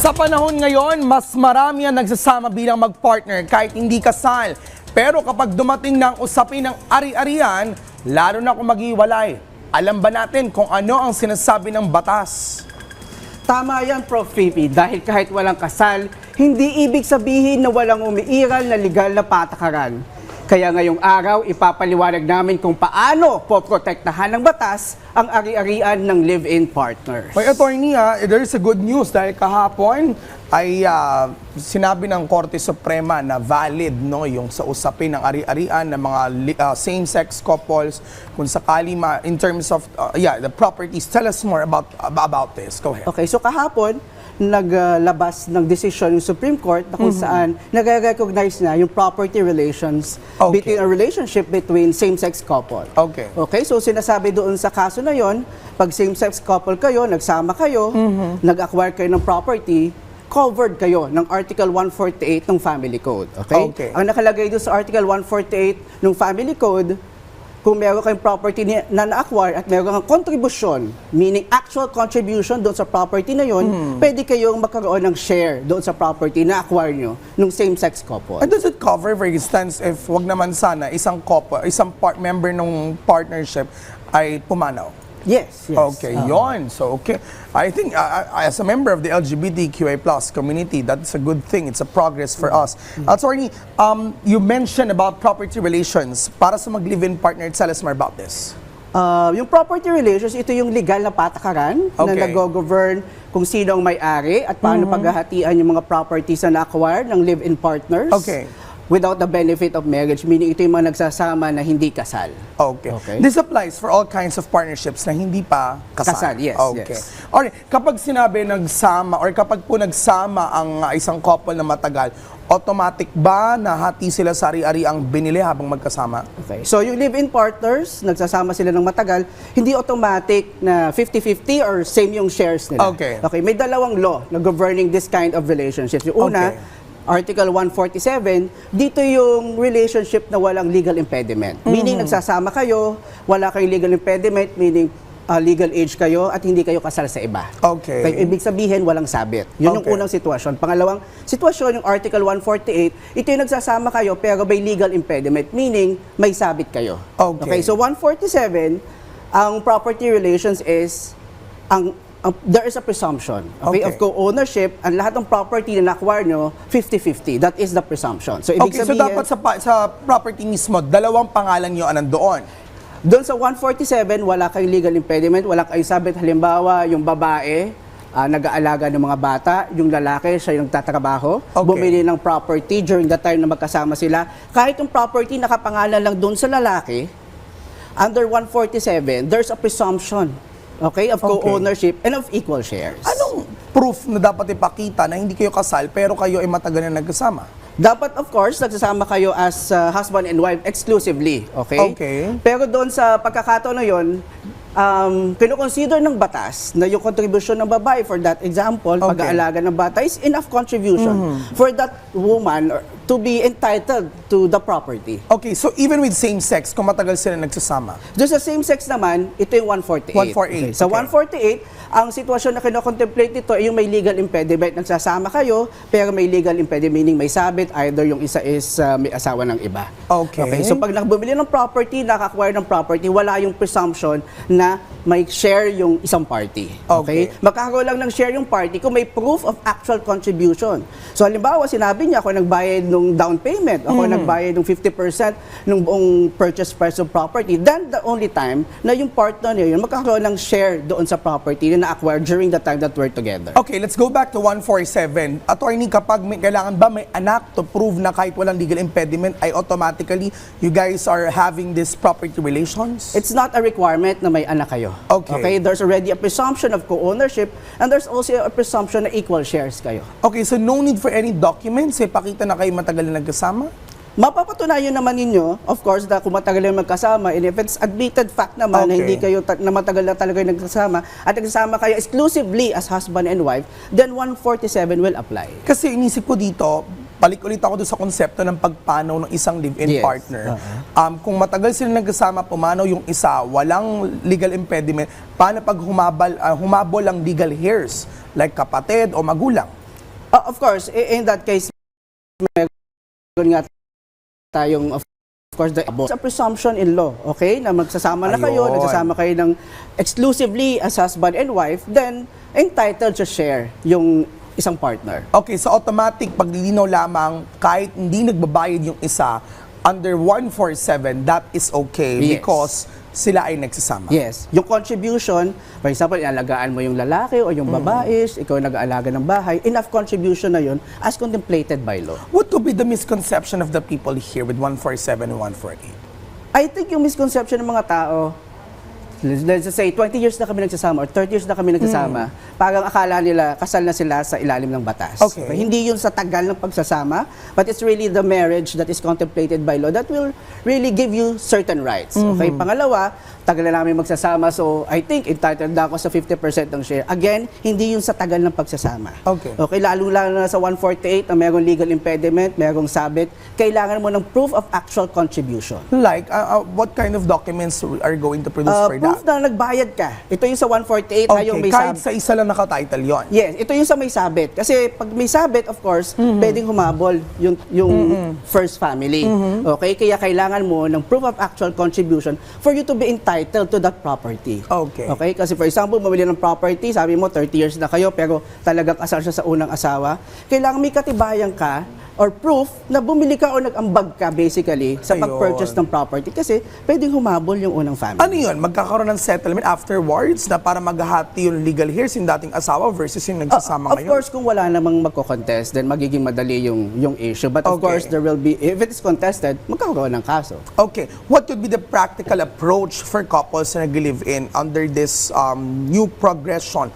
Sa panahon ngayon, mas marami ang nagsasama bilang mag-partner kahit hindi kasal. Pero kapag dumating ng usapin ng ari-arian, lalo na kung maghiwalay, alam ba natin kung ano ang sinasabi ng batas? Tama yan, Prof. Fifi, dahil kahit walang kasal, hindi ibig sabihin na walang umiiral na legal na patakaran. Kaya ngayong araw, ipapaliwanag namin kung paano poprotektahan ng batas ang ari-arian ng live-in partner. May attorney, there is a good news dahil kahapon ay sinabi ng Korte Suprema na valid yung sa usapin ng ari-arian ng mga same-sex couples kung sakali in terms of the properties. Tell us more about this. Go ahead. Okay, so kahapon, naglabas ng decision yung Supreme Court na kung saan nag-recognize na yung property relations between a relationship between same-sex couple. Okay. Okay, so sinasabi doon sa kaso na yon, pag same-sex couple kayo, nagsama kayo, nag-acquire kayo ng property, covered kayo ng Article 148 ng Family Code. Okay? Ang nakalagay doon sa Article 148 ng Family Code, kung meron kayong property na na-acquire at meron kang contribution, meaning actual contribution doon sa property na yon, pwede kayong magkaroon ng share doon sa property na acquire nyo ng same-sex couple. And does it cover, for instance, if wag naman sana isang couple, member ng partnership ay pumanaw? Yes, yes. Okay, yon. So, okay. I think as a member of the LGBTQA+ community, that's a good thing. It's a progress for us. Attorney, you mentioned about property relations. Para sa mag-live-in partner, tell us more about this. Yung property relations, ito yung legal na patakaran na nag-govern kung sino ang may-ari at paano paghahatian yung mga properties na na-acquire ng live-in partners. Okay. Without the benefit of marriage, meaning ito yung mga nagsasama na hindi kasal. Okay. This applies for all kinds of partnerships na hindi pa kasal. Kasal, yes. Okay. Yes. Alright, kapag sinabi nagsama or kapag po nagsama ang isang couple na matagal, automatic ba na hati sila sa ari-ari ang binili habang magkasama? Okay. So yung live-in partners, nagsasama sila ng matagal, hindi automatic na 50-50 or same yung shares nila. Okay. Okay, may dalawang law na governing this kind of relationships. Yung una, Article 147, dito yung relationship na walang legal impediment. Meaning nagsasama kayo, wala kayong legal impediment, meaning legal age kayo at hindi kayo kasal sa iba. Okay. Kaya ibig sabihin, walang sabit. Yun yung unang sitwasyon. Pangalawang sitwasyon, yung Article 148, ito yung nagsasama kayo pero may legal impediment, meaning may sabit kayo. Okay. So 147, ang property relations is, there is a presumption of co-ownership. Ang lahat ng property na na-acquire nyo, 50-50. That is the presumption. So ibig sabihin, so dapat sa property mismo, dalawang pangalan nyo nandoon. Doon sa 147, wala kayong legal impediment, wala kayong sabit. Halimbawa, yung babae, nag-aalaga ng mga bata, yung lalaki, siya yung nagtatrabaho, bumili ng property during the time na magkasama sila. Kahit yung property nakapangalan lang doon sa lalaki, under 147, there's a presumption of co-ownership and of equal shares. Anong proof na dapat ipakita na hindi kayo kasal pero kayo ay matagal na nagkasama? Dapat, of course, nagsasama kayo as husband and wife exclusively. Okay? Pero doon sa pagkakataon na yun, kino-consider ng batas na yung contribution ng babae, for that example, pag-aalaga ng bata is enough contribution for that woman to be entitled to the property. Okay, so even with same sex, kung matagal sila nagsasama? Doon sa same sex naman, ito yung 148. 148. Sa 148, ang sitwasyon na kino-contemplate nito ay yung may legal impediment. Nagsasama kayo, pero may legal impediment, meaning may sabit, either yung isa is may asawa ng iba. Okay. So pag bumili ng property, naka-acquire ng property, wala yung presumption na may share yung isang party. Okay? Magkakaroon lang ng share yung party kung may proof of actual contribution. So halimbawa, sinabi niya, ako nagbayad ng down payment, ako nagbayad ng 50% ng buong purchase price of property, then the only time na yung partner niya yun, magkakaroon ng share doon sa property na na-acquire during the time that we're together. Okay, let's go back to 147. Attorney, kapag kailangan ba may anak to prove na kahit walang legal impediment, ay automatically you guys are having this property relations? It's not a requirement na may anak kayo. Okay, there's already a presumption of co-ownership and there's also a presumption na equal shares kayo. Okay, so no need for any documents, pakita na kayo matagal na nagkasama? Mapapatunayan naman ninyo, of course, na kung matagal na magkasama, and if it's admitted fact naman na hindi kayo na matagal na talaga nagkasama, at nagsasama kayo exclusively as husband and wife, then 147 will apply. Kasi inisip ko dito, balik ulit ako doon sa konsepto ng pagpanaw ng isang live-in partner. Kung matagal sila nagkasama, pumanaw yung isa, walang legal impediment, paano pag humabol ang legal heirs, like kapatid o magulang? Of course, in that case, meron nga tayong, of course, a presumption in law, okay? Na magsasama na kayo, Ayun. nagsasama kayo ng exclusively as husband and wife, then entitled to share yung isang partner. Okay, so automatic paglilinaw lamang kahit hindi nagbabayad yung isa under 147, that is okay Yes. because sila ay nagsasama. Yes. Yung contribution, for example, inalagaan mo yung lalaki o yung babae, ikaw nag-aalaga ng bahay, enough contribution na yun as contemplated by law. What could be the misconception of the people here with 147 and 148? I think yung misconception ng mga tao, let's just say 20 years na kami nagsasama or 30 years na kami nagsasama, parang akala nila kasal na sila sa ilalim ng batas. Okay. Hindi yun sa tagal ng pagsasama, but it's really the marriage that is contemplated by law that will really give you certain rights. Okay, pangalawa, tagal na namin magsasama, so I think entitled na ako sa 50% ng share. Again, hindi yun sa tagal ng pagsasama. Okay. Okay, lalo-lalo na sa 148 na mayroong legal impediment, mayroong sabit, kailangan mo ng proof of actual contribution. Like, what kind of documents are going to produce for that? Proof na nagbayad ka. Ito yung sa 148 na yung Okay, may kahit sabit. sa isa lang nakatitle yon. Yes, ito yung sa may sabit. Kasi pag may sabit, of course, pwedeng humabol yung first family. Okay? Kaya kailangan mo ng proof of actual contribution for you to be entitled to that property. Okay. Okay? Kasi for example, mamili ng property, sabi mo 30 years na kayo, pero talagang kasal siya sa unang asawa. Kailangan may katibayan ka or proof na bumili ka o nag-ambag ka basically sa Ayun. pag-purchase ng property kasi pwedeng humabol yung unang family. Ano yun? Magkakaroon ng settlement afterwards na para maghahati yung legal heirs yung dating asawa versus yung nagsasama Of ngayon? course, kung wala namang magko-contest, then magiging madali yung issue. But of Okay. course, there will be, if it is contested, magkakaroon ng kaso. Okay. What could be the practical approach for couples na nag-live-in under this new progression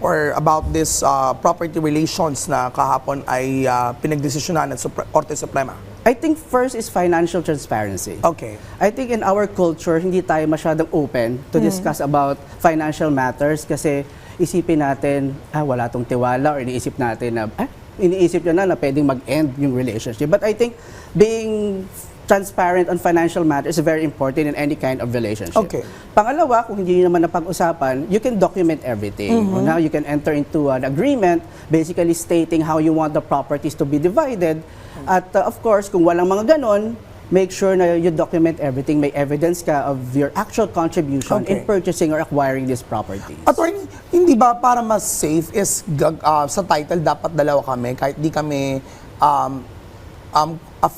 or about this property relations na kahapon ay pinagdesisyonan ng Korte Suprema? I think first is financial transparency. Okay. I think in our culture, hindi tayo masyadong open to discuss about financial matters kasi isipin natin, wala tong tiwala or iniisip natin na, iniisip nyo na pwedeng mag-end yung relationship. But I think being transparent on financial matters is very important in any kind of relationship. Okay. Pangalawa, kung hindi naman napag-usapan, you can document everything. Now, you can enter into an agreement basically stating how you want the properties to be divided. At of course, kung walang mga ganon, make sure na you document everything. May evidence ka of your actual contribution Okay. in purchasing or acquiring these properties. Attorney, hindi ba para mas safe is sa title dapat dalawa kami kahit di kami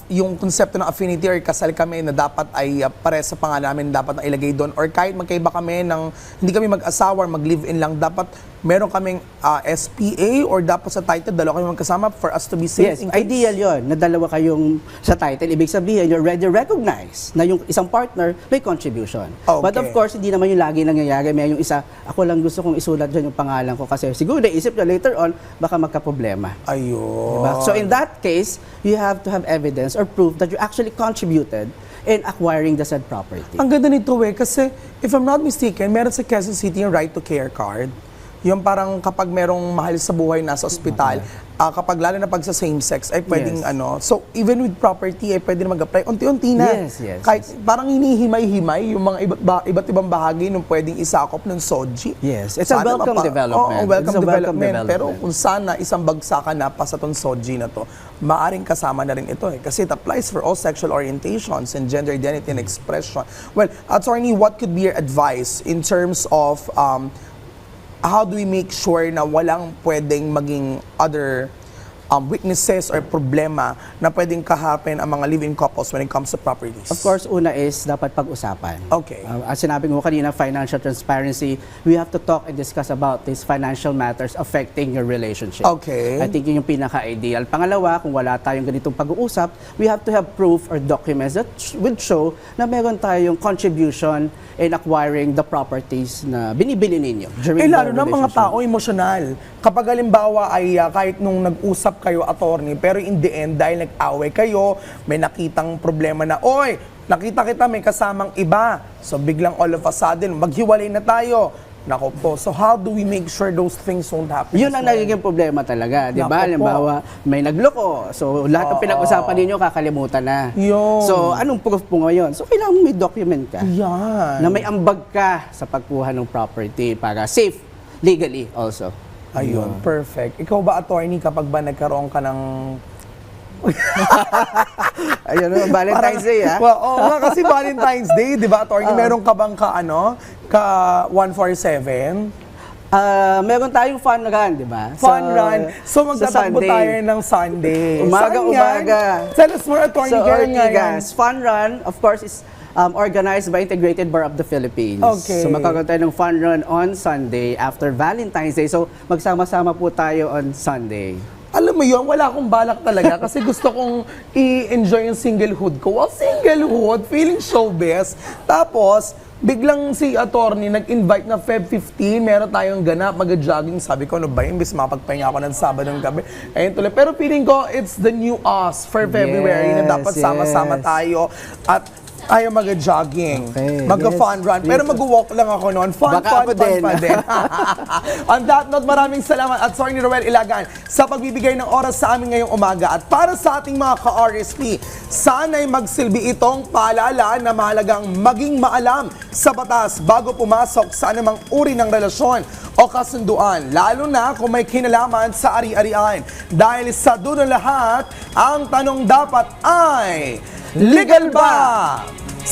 yung konsepto ng affinity or kasal kami na dapat ay pare sa pangalan namin dapat na ilagay doon or kahit magkaiba kami ng hindi kami mag-asawa or mag-live-in lang dapat meron kaming SPA or dapat sa title dalawa kami magkasama for us to be safe? Yes, ideal yon na dalawa kayong sa title. Ibig sabihin, you're already recognized na yung isang partner may contribution. Okay. But of course, hindi naman yung lagi nangyayari. May yung isa, ako lang gusto kong isulat dyan yung pangalan ko kasi siguro naisip na later on, baka magka-problema. Ayun. Diba? So in that case, you have to have evidence or proof that you actually contributed in acquiring the said property. Ang ganda nito kasi if I'm not mistaken, meron sa Quezon City yung right to care card. Yung parang kapag merong mahal sa buhay nasa ospital, kapag lalo na pag sa same sex ay pwedeng Yes. so even with property ay pwede na mag-apply unti-unti na. Yes, yes, Kahit parang hinihimay-himay yung mga iba't ibang bahagi nung pwedeng isakop ng SOGI. Yes, it's a welcome development. Oo, welcome It's a welcome development. Pero development. kung sana isang bagsakan na pa sa tong SOGI na to, maaring kasama na rin ito kasi it applies for all sexual orientations and gender identity and expression. Well, attorney, what could be your advice in terms of how do we make sure na walang pwedeng maging other weaknesses or problema na pwedeng kahapin ang mga live-in couples when it comes to properties? Of course, una is dapat pag-usapan. Okay. As sinabi mo kanina, financial transparency, we have to talk and discuss about these financial matters affecting your relationship. Okay. I think yun yung pinaka-ideal. Pangalawa, kung wala tayong ganitong pag-uusap, we have to have proof or documents that would show na meron tayong contribution in acquiring the properties na binibili ninyo during Lalo the na mga relationship. tao emosyonal. Kapag halimbawa ay kahit nung nag-usap kayo, attorney, pero in the end, dahil nag-away kayo, may nakitang problema na, oy, nakita kita may kasamang iba. So biglang all of a sudden, maghiwalay na tayo. Nako po. So how do we make sure those things won't happen? Yun as ang well? nagiging problema talaga, di Naku ba? po. Halimbawa, may nagloko. So, lahat ng pinag-usapan ninyo, kakalimutan na. Yun. So, anong proof po ngayon? So, kailangan may document ka. Yan. Na may ambag ka sa pagkuha ng property para safe legally also. Ayun, perfect. Ikaw ba, attorney, kapag ba nagkaroon ka ng... Ayun, Valentine's Day, ha? Well, oo nga, kasi Valentine's Day, di ba, attorney? Meron ka bang ka 147? Meron tayong fun run, di ba? Fun run. So, magtatakbo Sunday. tayo ng Sunday. Umaga, Saan yan? umaga. Tell us more, attorney. So, Karen, nga yan. Ortigas, fun run, of course, is organized by Integrated Bar of the Philippines. Okay. So, magkakaroon tayo ng fun run on Sunday after Valentine's Day. So, magsama-sama po tayo on Sunday. Alam mo yun, wala akong balak talaga kasi gusto kong i-enjoy yung singlehood ko. Well, singlehood, feeling showbiz. Tapos, biglang si attorney nag-invite na Feb 15, meron tayong ganap, mag-jogging. Sabi ko, ano ba, imbis mapagpahinga ako ng Sabado ng gabi. Ayun tuloy. Pero feeling ko, it's the new us for February na dapat sama-sama tayo at ayaw mag-jogging, Okay, mag-fun run. Pero mag-walk lang ako noon. Fun Baka ako din. pa din. On that note, maraming salamat at Attorney Roel Ilagan sa pagbibigay ng oras sa amin ngayong umaga. At para sa ating mga ka-RSP, sana'y magsilbi itong paalala na mahalagang maging maalam sa batas bago pumasok sa anumang uri ng relasyon o kasunduan, lalo na kung may kinalaman sa ari-arian. Dahil sa dulo lahat, ang tanong dapat ay, legal ba?